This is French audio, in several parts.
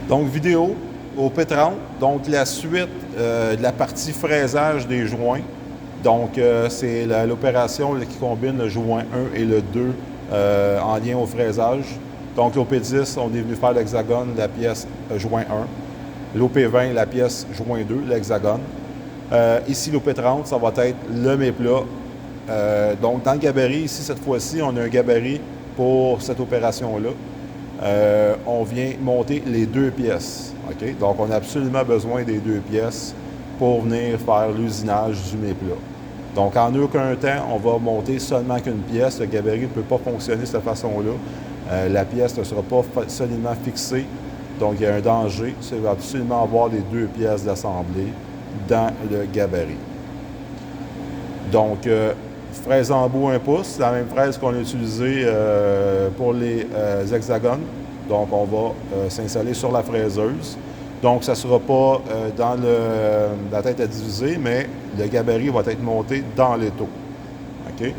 Donc, vidéo au P30. Donc, la suite de la partie fraisage des joints. Donc, c'est l'opération qui combine le joint 1 et le 2 en lien au fraisage. Donc, l'OP10, on est venu faire l'hexagone, la pièce joint 1. L'OP20, la pièce joint 2, l'hexagone. Ici, l'OP30, ça va être le méplat. Donc, dans le gabarit, ici, cette fois-ci, on a un gabarit pour cette opération-là. On vient monter les 2 pièces. Okay? Donc, on a absolument besoin des 2 pièces pour venir faire l'usinage du méplat. Donc, en aucun temps, on va monter seulement qu'une pièce. Le gabarit ne peut pas fonctionner de cette façon-là. La pièce ne sera pas solidement fixée. Donc, il y a un danger. C'est absolument avoir les 2 pièces d'assemblée dans le gabarit. Donc, fraise en bout 1 pouce, c'est la même fraise qu'on a utilisée pour les hexagones. Donc, on va s'installer sur la fraiseuse. Donc, ça ne sera pas dans la tête à diviser, mais le gabarit va être monté dans l'étau. Okay?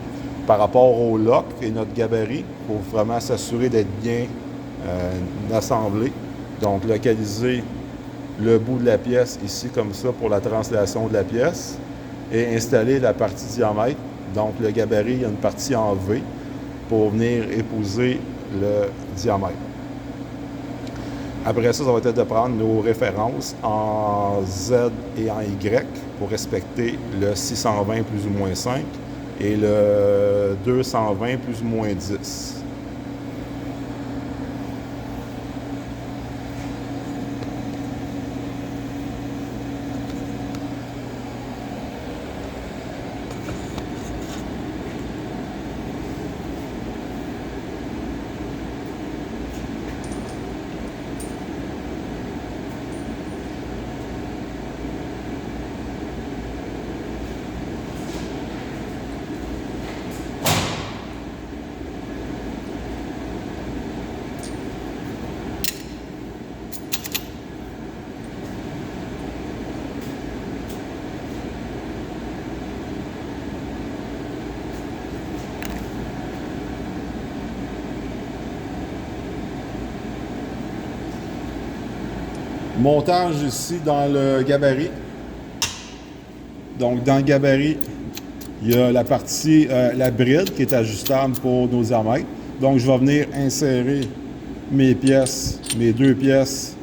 Par rapport au lock et notre gabarit, il faut vraiment s'assurer d'être bien assemblé. Donc, localiser le bout de la pièce ici, comme ça, pour la translation de la pièce. Et installer la partie diamètre. Donc, le gabarit, il y a une partie en V pour venir épouser le diamètre. Après ça, ça va être de prendre nos références en Z et en Y pour respecter le 620 plus ou moins 5 et le 220 plus ou moins 10. Montage ici dans le gabarit. Donc, dans le gabarit, il y a la partie, la bride qui est ajustable pour nos diamètres. Donc, je vais venir insérer mes pièces, mes 2 pièces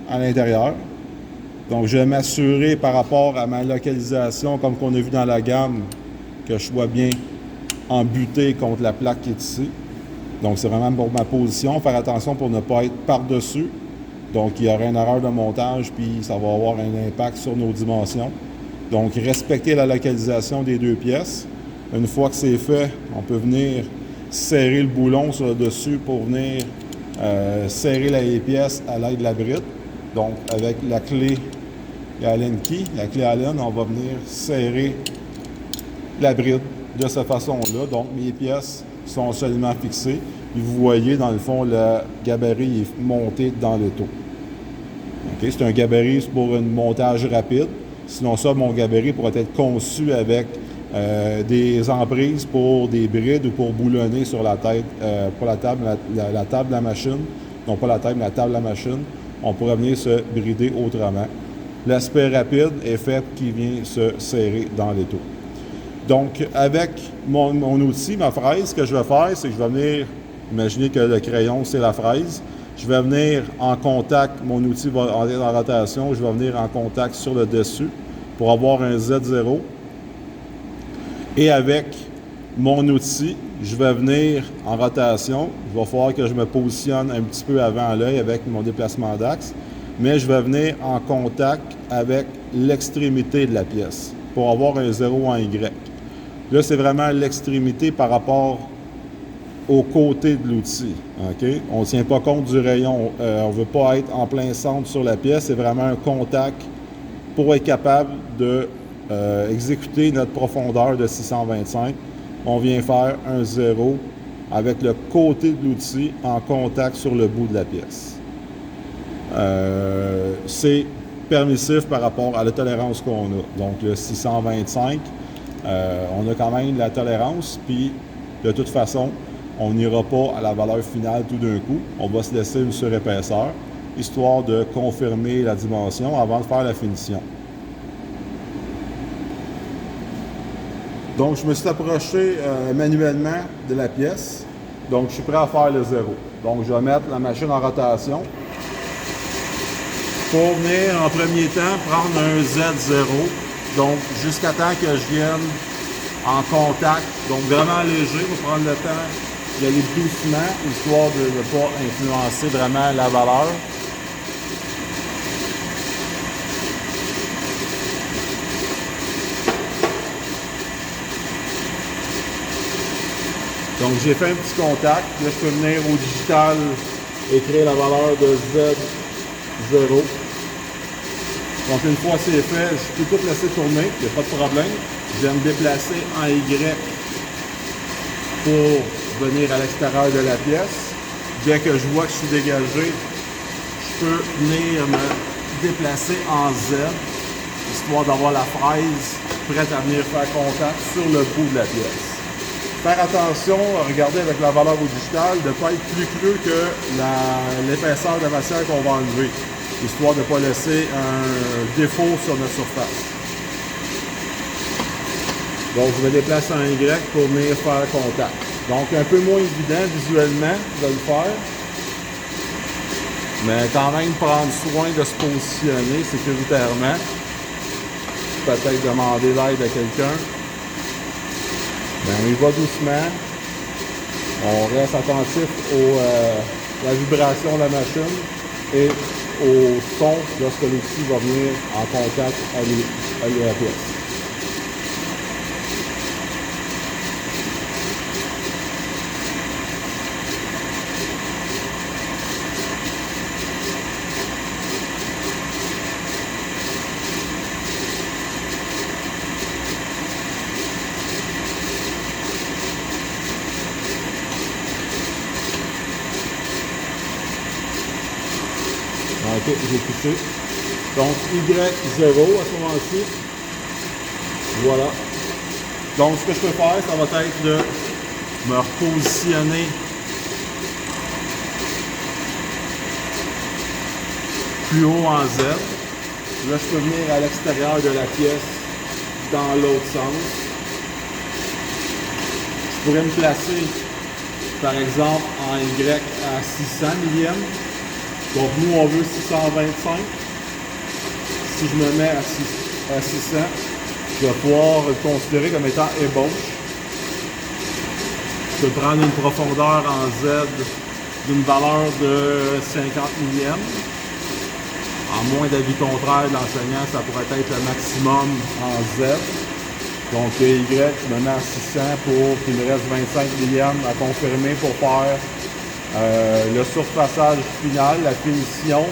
à l'intérieur. Donc, je vais m'assurer par rapport à ma localisation, comme qu'on a vu dans la gamme, que je sois bien embuté contre la plaque qui est ici. Donc, c'est vraiment pour ma position. Faire attention pour ne pas être par-dessus. Donc, il y aura une erreur de montage, puis ça va avoir un impact sur nos dimensions. Donc, respecter la localisation des 2 pièces. Une fois que c'est fait, on peut venir serrer le boulon sur le dessus pour venir serrer les pièces à l'aide de la bride. Donc, avec la clé Allen key, la clé Allen, on va venir serrer la bride de cette façon-là. Donc, mes pièces sont solidement fixées. Et vous voyez, dans le fond, le gabarit est monté dans l'étau. Okay? C'est un gabarit pour un montage rapide. Sinon, ça, mon gabarit pourrait être conçu avec des emprises pour des brides ou pour boulonner sur la tête, pour la table, la table de la machine. Non, pas la table, mais la table de la machine. On pourrait venir se brider autrement. L'aspect rapide est fait qui vient se serrer dans l'étau. Donc, avec mon outil, ma fraise, ce que je vais faire, c'est que je vais venir, imaginez que le crayon, c'est la fraise. Je vais venir en contact, mon outil va aller en rotation, je vais venir en contact sur le dessus pour avoir un Z0. Et avec mon outil, je vais venir en rotation. Il va falloir que je me positionne un petit peu avant l'œil avec mon déplacement d'axe, mais je vais venir en contact avec l'extrémité de la pièce pour avoir un 0 en Y. Là, c'est vraiment l'extrémité par rapport au côté de l'outil. Okay? On ne tient pas compte du rayon. On ne veut pas être en plein centre sur la pièce. C'est vraiment un contact pour être capable de exécuter notre profondeur de 625. On vient faire un 0 avec le côté de l'outil en contact sur le bout de la pièce. C'est permissif par rapport à la tolérance qu'on a. Donc, le 625, on a quand même la tolérance, puis de toute façon, on n'ira pas à la valeur finale tout d'un coup. On va se laisser une surépaisseur. histoire de confirmer la dimension avant de faire la finition. Donc, je me suis approché manuellement de la pièce. Donc, je suis prêt à faire le zéro. Donc, je vais mettre la machine en rotation pour venir, en premier temps, prendre un Z0. Donc, jusqu'à temps que je vienne en contact. Donc, vraiment léger pour prendre le temps d'y aller doucement, histoire de ne pas influencer vraiment la valeur. Donc, j'ai fait un petit contact. Là, je peux venir au digital, écrire la valeur de Z0. Donc, une fois c'est fait, je peux tout laisser tourner, il n'y a pas de problème. Je vais me déplacer en Y pour venir à l'extérieur de la pièce. Dès que je vois que je suis dégagé, je peux venir me déplacer en Z, histoire d'avoir la fraise prête à venir faire contact sur le bout de la pièce. Faire attention à regarder avec la valeur au digital de ne pas être plus creux que l'épaisseur de matière qu'on va enlever, histoire de ne pas laisser un défaut sur notre surface. Donc, je me déplace en Y pour venir faire contact. Donc, un peu moins évident visuellement de le faire, mais quand même prendre soin de se positionner sécuritairement. Peut-être demander l'aide à quelqu'un. On y va doucement. On reste attentif à la vibration de la machine et au son lorsque l'outil va venir en contact avec la pièce. Ok, j'ai touché. Donc, Y0 à ce moment-ci. Voilà. Donc, ce que je peux faire, ça va être de me repositionner plus haut en Z. Là, je peux venir à l'extérieur de la pièce dans l'autre sens. Je pourrais me placer, par exemple, en Y à 600 millièmes. Donc, nous, on veut 625. Si je me mets à 600, je vais pouvoir le considérer comme étant ébauche. Je peux prendre une profondeur en Z d'une valeur de 50 millièmes. En moins d'avis contraire de l'enseignant, ça pourrait être le maximum en Z. Donc, Y, je me mets à 600 pour qu'il me reste 25 millièmes à confirmer pour faire le surfaçage final, la finition.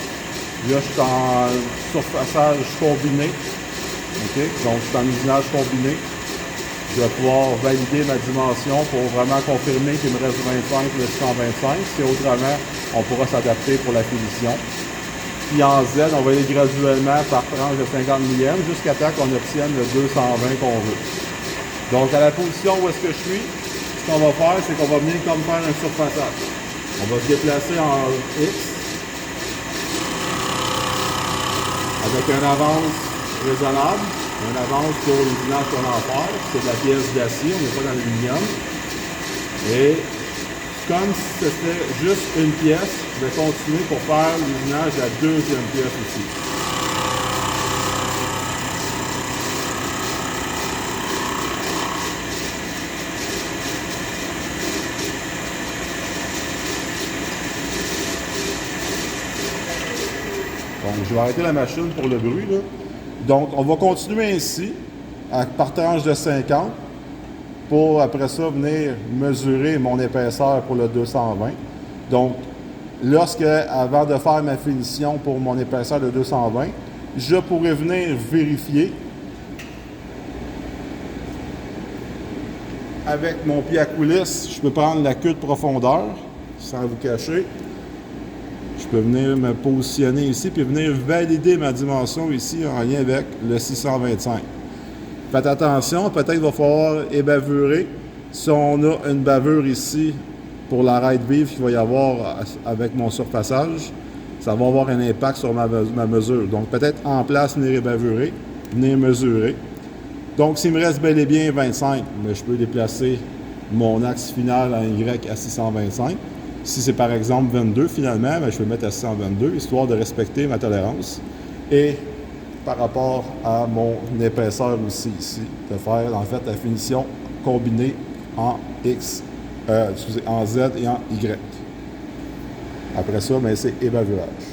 Là, je suis en surfaçage combiné. Okay? Donc, je suis en usinage combiné. Je vais pouvoir valider ma dimension pour vraiment confirmer qu'il me reste 25 plus 125. Si autrement, on pourra s'adapter pour la finition. Puis en Z, on va aller graduellement par tranche de 50 millièmes jusqu'à temps qu'on obtienne le 220 qu'on veut. Donc, à la position où est-ce que je suis, ce qu'on va faire, c'est qu'on va venir comme faire un surfaçage. On va se déplacer en X avec une avance raisonnable, une avance pour l'usinage qu'on a à faire. C'est de la pièce d'acier, on n'est pas dans l'aluminium. Et comme si c'était juste une pièce, je vais continuer pour faire l'usinage de la deuxième pièce aussi. Donc, je vais arrêter la machine pour le bruit, là. Donc, on va continuer ainsi, par tranche de 50, pour après ça venir mesurer mon épaisseur pour le 220. Donc, avant de faire ma finition pour mon épaisseur de 220, je pourrais venir vérifier avec mon pied à coulisse. Je peux prendre la queue de profondeur, sans vous cacher. Je peux venir me positionner ici puis venir valider ma dimension ici en lien avec le 625. Faites attention, peut-être qu'il va falloir ébavurer. Si on a une bavure ici pour la raide vive qu'il va y avoir avec mon surfaçage, ça va avoir un impact sur ma mesure. Donc, peut-être en place, venir ébavurer, venir mesurer. Donc, s'il me reste bel et bien 25, mais je peux déplacer mon axe final en Y à 625. Si c'est par exemple 22, finalement, bien, je peux mettre à 622, histoire de respecter ma tolérance. Et par rapport à mon épaisseur aussi ici, de faire en fait la finition combinée en en Z et en Y. Après ça, bien, c'est ébavurage.